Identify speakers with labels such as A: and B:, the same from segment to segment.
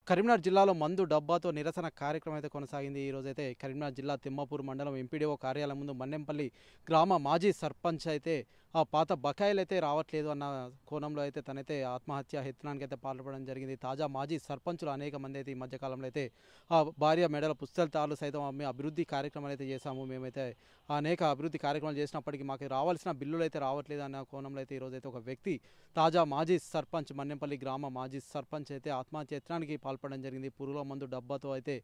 A: కరీంనగర్ జిల్లాలో మందు డబ్బాతో నిరసన కార్యక్రమం అయితే కొనసాగింది. ఈ రోజైతే కరీంనగర్ జిల్లా తిమ్మాపూర్ మండలం ఎంపీడీఓ కార్యాలయం ముందు మన్నెంపల్లి గ్రామ మాజీ సర్పంచ్ అయితే ఆ పాత బకాయిలు అయితే రావట్లేదు అన్న కోణంలో అయితే తనైతే ఆత్మహత్య యత్నానికి అయితే పాల్పడడం జరిగింది. తాజా మాజీ సర్పంచులు అనేక మంది అయితే ఈ మధ్యకాలంలో అయితే ఆ భార్య మెడల పుస్తకాలు సైతం అమ్మి అభివృద్ధి కార్యక్రమాలు అయితే చేశాము. మేమైతే అనేక అభివృద్ధి కార్యక్రమాలు చేసినప్పటికీ మాకు రావాల్సిన బిల్లులు అయితే రావట్లేదు అన్న కోణంలో అయితే ఈరోజైతే ఒక వ్యక్తి తాజా మాజీ సర్పంచ్ మన్నెంపల్లి గ్రామ మాజీ సర్పంచ్ అయితే ఆత్మహత్య యత్నానికి పాల్పడడం జరిగింది. పురుగుల మందు డబ్బాతో అయితే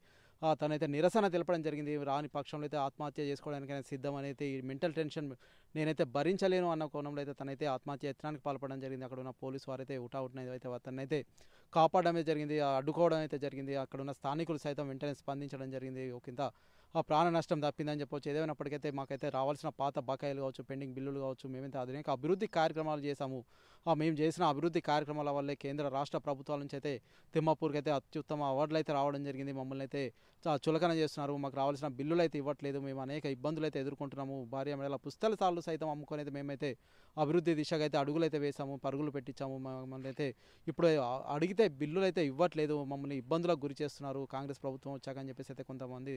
A: తనైతే నిరసన తెలపడం జరిగింది. రాని పక్షంలో అయితే ఆత్మహత్య చేసుకోవడానికైనా సిద్ధం అయితే ఈ మెంటల్ టెన్షన్ నేనైతే భరించలేను అన్న కోణంలో అయితే తనైతే ఆత్మహత్య యత్నానికి పాల్పడడం జరిగింది. అక్కడ ఉన్న పోలీసు వారైతే ఉటావుట్నైతే అయితే తనైతే కాపాడమే జరిగింది, అడ్డుకోవడం అయితే జరిగింది. అక్కడ ఉన్న స్థానికులు సైతం వెంటనే స్పందించడం జరిగింది. ఒకంత ప్రాణ నష్టం తప్పిందని చెప్పవచ్చు. ఏదైనప్పటికైతే మాకైతే రావాల్సిన పాత బకాయిలు కావచ్చు, పెండింగ్ బిల్లులు కావచ్చు, మేమైతే అనేక అభివృద్ధి కార్యక్రమాలు చేశాము. మేము చేసిన అభివృద్ధి కార్యక్రమాల వల్లే కేంద్ర రాష్ట్ర ప్రభుత్వాల నుంచి అయితే తిమ్మాపూర్కి అయితే అత్యుత్తమ అవార్డులు అయితే రావడం జరిగింది. మమ్మల్ని అయితే చులకన చేస్తున్నారు, మాకు రావాల్సిన బిల్లులు అయితే ఇవ్వట్లేదు, మేము అనేక ఇబ్బందులు అయితే ఎదుర్కొంటున్నాము. భార్య మెడల పుస్తకాలు సైతం అమ్ముకొని అయితే మేమైతే అభివృద్ధి దిశగా అయితే అడుగులు అయితే వేసాము, పరుగులు పెట్టించాము. మమ్మల్ని అయితే ఇప్పుడు అడిగితే బిల్లులు అయితే ఇవ్వట్లేదు, మమ్మల్ని ఇబ్బందులకు గురి చేస్తున్నారు కాంగ్రెస్ ప్రభుత్వం వచ్చాకని చెప్పేసి అయితే కొంతమంది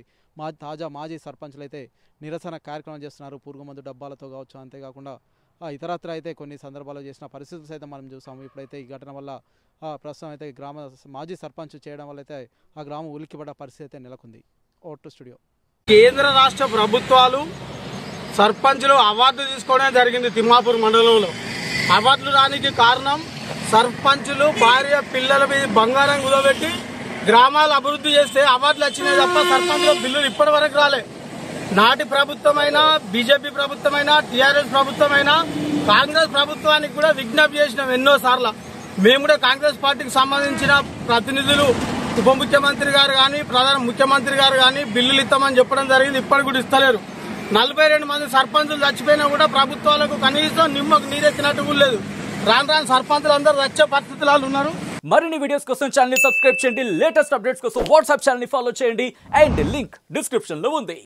A: తాజా మాజీ సర్పంచులు అయితే నిరసన కార్యక్రమం చేస్తున్నారు. పురుగు మందు డబ్బాలతో కావచ్చు, అంతేకాకుండా ఇతరత్ర అయితే కొన్ని సందర్భాల్లో చేసిన పరిస్థితులు సైతం మనం చూసాము. ఇప్పుడైతే ఈ ఘటన వల్ల ప్రస్తుతం అయితే గ్రామ మాజీ సర్పంచ్ చేయడం వల్ల అయితే ఆ గ్రామం ఉలిక్కిపడ్డ పరిస్థితి అయితే నెలకొంది. Vote studio.
B: కేంద్ర రాష్ట్ర ప్రభుత్వాలు సర్పంచ్లు అవార్డు తీసుకోవడం జరిగింది. తిమ్మాపూర్ మండలంలో అవార్డులు రానికి కారణం సర్పంచులు భార్య పిల్లల మీద బంగారం కుదబెట్టి గ్రామాలు అభివృద్ధి చేస్తే అవార్డులు వచ్చినాయి తప్ప సర్పంచ్ల బిల్లులు ఇప్పటి వరకు రాలే. నాటి ప్రభుత్వమైనా, బీజేపీ ప్రభుత్వమైనా, టీఆర్ఎస్ ప్రభుత్వమైనా, కాంగ్రెస్ ప్రభుత్వానికి కూడా విజ్ఞప్తి చేసినాం ఎన్నోసార్లు. మేము కూడా కాంగ్రెస్ పార్టీకి సంబంధించిన ప్రతినిధులు ఉప ముఖ్యమంత్రి గారు కానీ, ప్రధాన ముఖ్యమంత్రి గారు కానీ బిల్లులు ఇస్తామని చెప్పడం జరిగింది. ఇప్పటికి కూడా ఇస్తలేరు. 42 మంది సర్పంచులు చచ్చిపోయినా కూడా ప్రభుత్వాలకు కనీసం నిమ్మకు నీరెత్తినట్టు కూడా లేదు. రాను సర్పంచులు అందరూ వచ్చే పరిస్థితులు ఉన్నారు.
C: మరిన్ని వీడియోస్ కోసం ఛానల్ ని సబ్స్క్రైబ్ చేయండి. లేటెస్ట్ అప్డేట్స్ కోసం వాట్సాప్ ఛానల్ ని ఫాలో చేయండి. అండ్ లింక్ డిస్క్రిప్షన్ లో ఉంది.